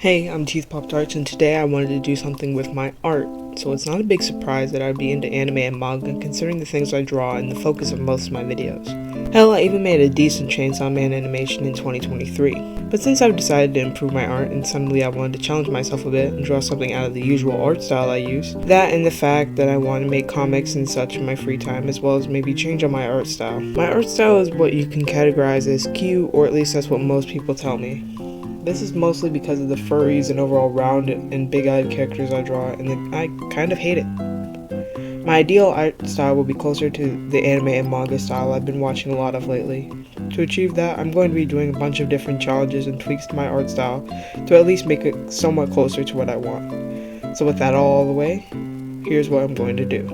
Hey, I'm Teeth Pop Tarts, and today I wanted to do something with my art. So it's not a big surprise that I'd be into anime and manga, considering the things I draw and the focus of most of my videos. Hell, I even made a decent Chainsaw Man animation in 2023. But since I've decided to improve my art, and suddenly I wanted to challenge myself a bit and draw something out of the usual art style I use, that and the fact that I want to make comics and such in my free time, as well as maybe change on my art style. My art style is what you can categorize as cute, or at least that's what most people tell me. This is mostly because of the furries and overall rounded and big-eyed characters I draw, and I kind of hate it. My ideal art style will be closer to the anime and manga style I've been watching a lot of lately. To achieve that, I'm going to be doing a bunch of different challenges and tweaks to my art style to at least make it somewhat closer to what I want. So with that all the way, here's what I'm going to do.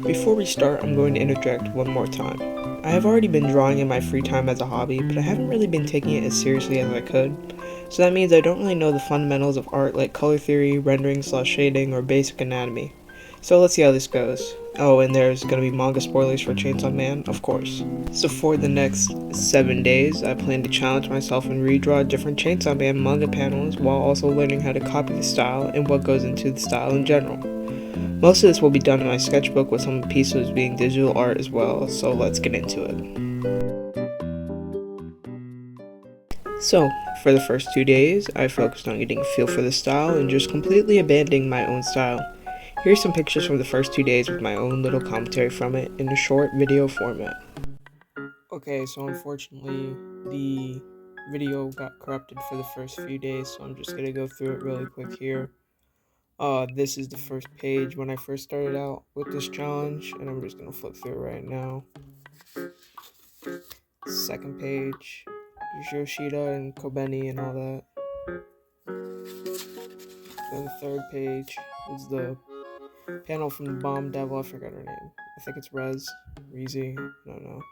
Before we start, I'm going to interject one more time. I have already been drawing in my free time as a hobby, but I haven't really been taking it as seriously as I could. So that means I don't really know the fundamentals of art like color theory, rendering/shading, or basic anatomy. So let's see how this goes. Oh, and there's gonna be manga spoilers for Chainsaw Man, of course. So for the next 7 days, I plan to challenge myself and redraw different Chainsaw Man manga panels while also learning how to copy the style and what goes into the style in general. Most of this will be done in my sketchbook with some pieces being digital art as well, so let's get into it. So, for the first 2 days, I focused on getting a feel for the style and just completely abandoning my own style. Here's some pictures from the first 2 days with my own little commentary from it in a short video format. Okay, so unfortunately, the video got corrupted for the first few days, so I'm just gonna go through it really quick here. This is the first page when I first started out with this challenge, and I'm just gonna flip through it right now. Second page, Yoshida and Kobeni and all that. Then the third page is the panel from the Bomb Devil. I forgot her name. I think it's Rezi. I don't know.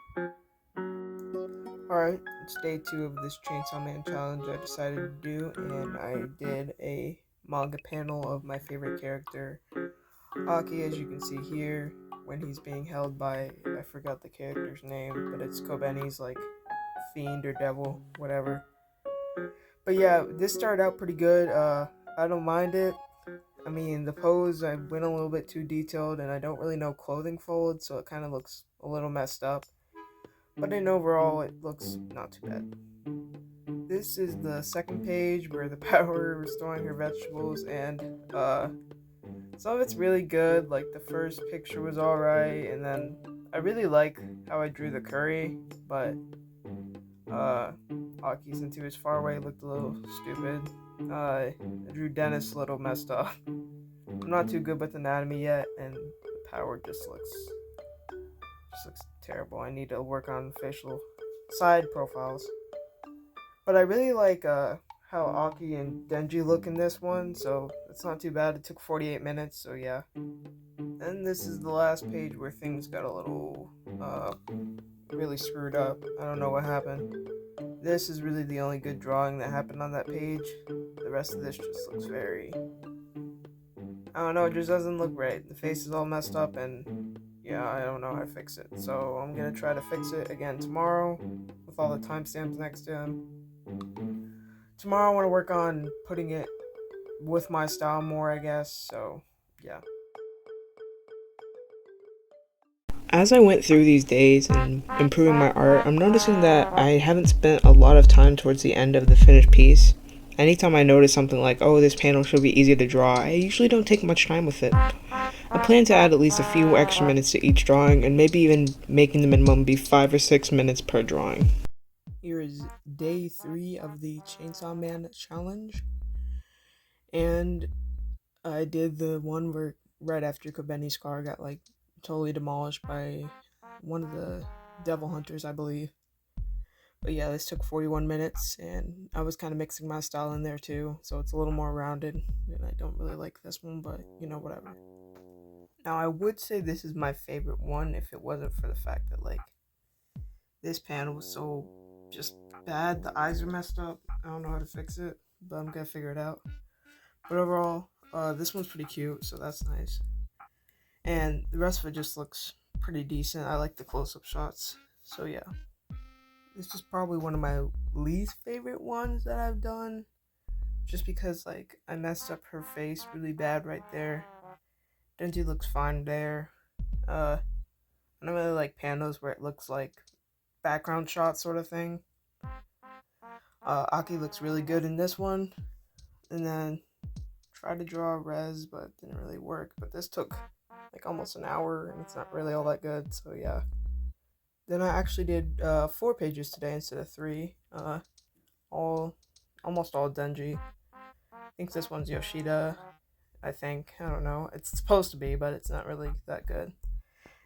Alright, it's day 2 of this Chainsaw Man challenge I decided to do, and I did a manga panel of my favorite character, Aki, as you can see here, when he's being held by, I forgot the character's name, but it's Kobeni's, like, fiend or devil, whatever. But yeah, this started out pretty good. I don't mind it. I mean, the pose, I went a little bit too detailed, and I don't really know clothing folds, so it kind of looks a little messed up. But in overall, it looks not too bad. This is the second page where the power restoring her vegetables, and some of it's really good. Like the first picture was alright, and then I really like how I drew the curry, but Aki, since he was far away, looked a little stupid. I drew Dennis a little messed up. I'm not too good with anatomy yet, and the power just looks terrible. I need to work on facial side profiles. But I really like how Aki and Denji look in this one, so it's not too bad. It took 48 minutes, so yeah. And this is the last page where things got a little really screwed up. I don't know what happened. This is really the only good drawing that happened on that page. The rest of this just looks very... I don't know, it just doesn't look right. The face is all messed up, and yeah, I don't know how to fix it. So I'm gonna try to fix it again tomorrow with all the timestamps next to him. Tomorrow I want to work on putting it with my style more, I guess. So yeah. As I went through these days and improving my art, I'm noticing that I haven't spent a lot of time towards the end of the finished piece. Anytime I notice something like, oh, this panel should be easier to draw, I usually don't take much time with it. I plan to add at least a few extra minutes to each drawing, and maybe even making the minimum be 5 or 6 minutes per drawing. Here is day 3 of the Chainsaw Man challenge, and I did the one where right after Kobeni's car got like totally demolished by one of the devil hunters, I believe. But yeah, this took 41 minutes, and I was kind of mixing my style in there too, so it's a little more rounded, and I don't really like this one, but you know, whatever. Now, I would say this is my favorite one if it wasn't for the fact that, like, this panel was so just bad. The eyes are messed up. I don't know how to fix it, but I'm gonna figure it out. But overall, this one's pretty cute, so that's nice. And the rest of it just looks pretty decent. I like the close-up shots, so yeah. This is probably one of my least favorite ones that I've done, just because like I messed up her face really bad right there. Denji looks fine there. I don't really like pandas where it looks like background shot sort of thing. Aki looks really good in this one. And then tried to draw a res, but it didn't really work. But this took like almost an hour, and it's not really all that good. So yeah. Then I actually did 4 pages today instead of 3. Almost all Denji. I think this one's Yoshida. I don't know. It's supposed to be, but it's not really that good.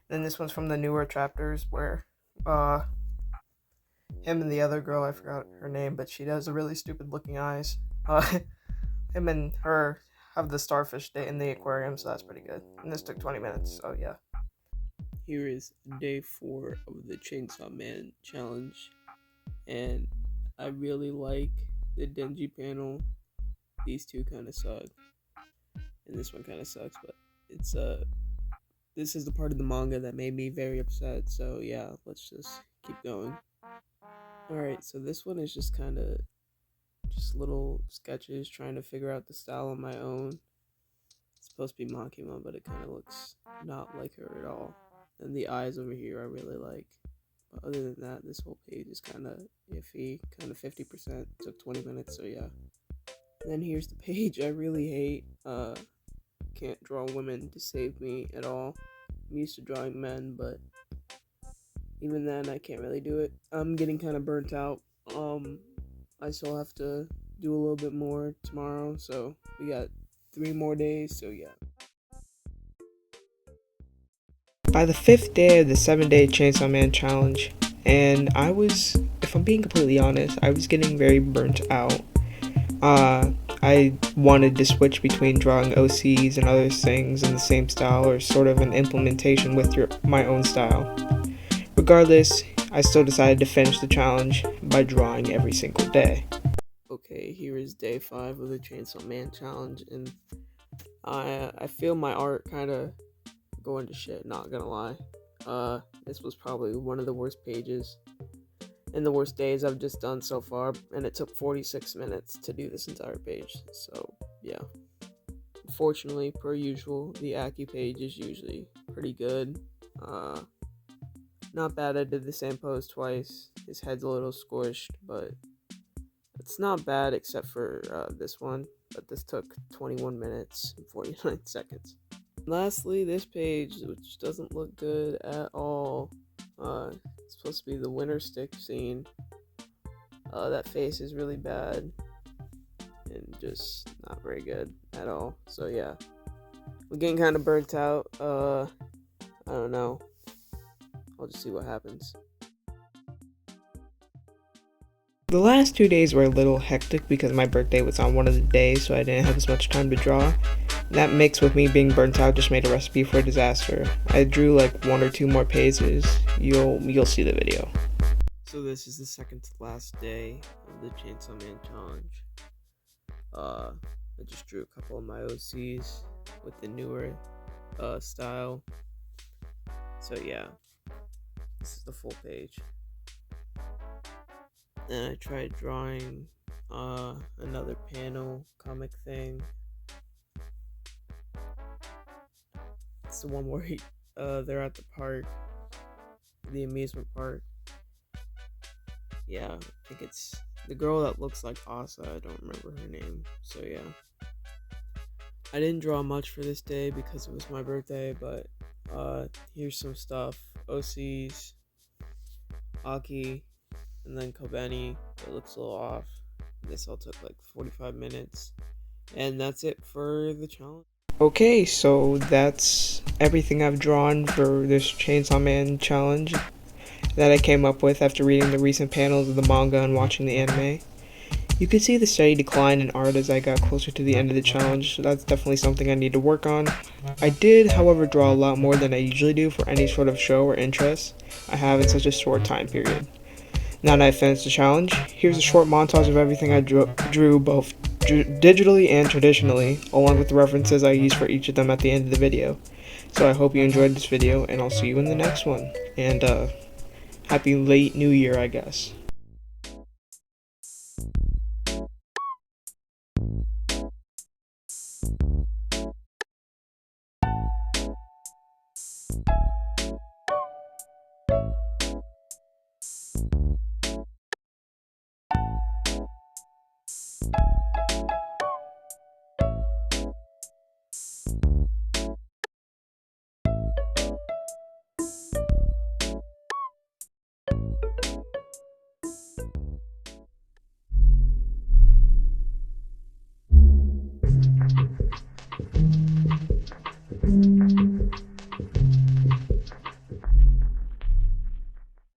Then this one's from the newer chapters where him and the other girl, I forgot her name, but she has a really stupid looking eyes. Him and her have the starfish day in the aquarium, so that's pretty good. And this took 20 minutes, so yeah. Here is day 4 of the Chainsaw Man challenge, and I really like the Denji panel. These two kind of suck, and this one kind of sucks, but it's this is the part of the manga that made me very upset, so yeah, let's just keep going. Alright, so this one is just kind of just little sketches trying to figure out the style on my own. It's supposed to be Makima, but it kind of looks not like her at all. And the eyes over here I really like. But other than that, this whole page is kind of iffy, kind of 50%. Took 20 minutes, so yeah. And then here's the page I really hate. Can't draw women to save me at all. I'm used to drawing men, but even then I can't really do it. I'm getting kind of burnt out. I still have to do a little bit more tomorrow, so we got 3 more days, so yeah. By the 5th day of the 7-day Chainsaw Man challenge, and I was, if I'm being completely honest, I was getting very burnt out. I wanted to switch between drawing OCs and other things in the same style, or sort of an implementation with my own style. Regardless, I still decided to finish the challenge by drawing every single day. Okay, here is day 5 of the Chainsaw Man challenge, and I feel my art kind of going to shit, not gonna lie. This was probably one of the worst pages and the worst days I've just done so far, and it took 46 minutes to do this entire page, so yeah. Unfortunately, per usual, the Aki page is usually pretty good. Not bad, I did the same pose twice. His head's a little squished, but it's not bad except for this one, but this took 21 minutes and 49 seconds. Lastly, this page, which doesn't look good at all. It's supposed to be the winter stick scene. That face is really bad and just not very good at all. So yeah, I'm getting kind of burnt out. I don't know. I'll just see what happens. The last 2 days were a little hectic because my birthday was on one of the days, so I didn't have as much time to draw. That mixed with me being burnt out just made a recipe for a disaster. I drew like 1 or 2 more pages. You'll see the video. So this is the second to last day of the Chainsaw Man challenge. I just drew a couple of my OCs with the newer style. So yeah, this is the full page. And I tried drawing another panel comic thing. It's the one where they're at the park, the amusement park. Yeah, I think it's the girl that looks like Asa. I don't remember her name. So yeah, I didn't draw much for this day because it was my birthday, but here's some stuff. OCs, Aki, and then Kobeni. It looks a little off. This all took like 45 minutes. And that's it for the challenge. Okay, so that's everything I've drawn for this Chainsaw Man challenge that I came up with after reading the recent panels of the manga and watching the anime. You could see the steady decline in art as I got closer to the end of the challenge, so that's definitely something I need to work on. I did, however, draw a lot more than I usually do for any sort of show or interest I have in such a short time period. Now that I've finished the challenge, here's a short montage of everything I drew both digitally and traditionally, along with the references I use for each of them at the end of the video. So I hope you enjoyed this video, and I'll see you in the next one. And happy late New Year, I guess.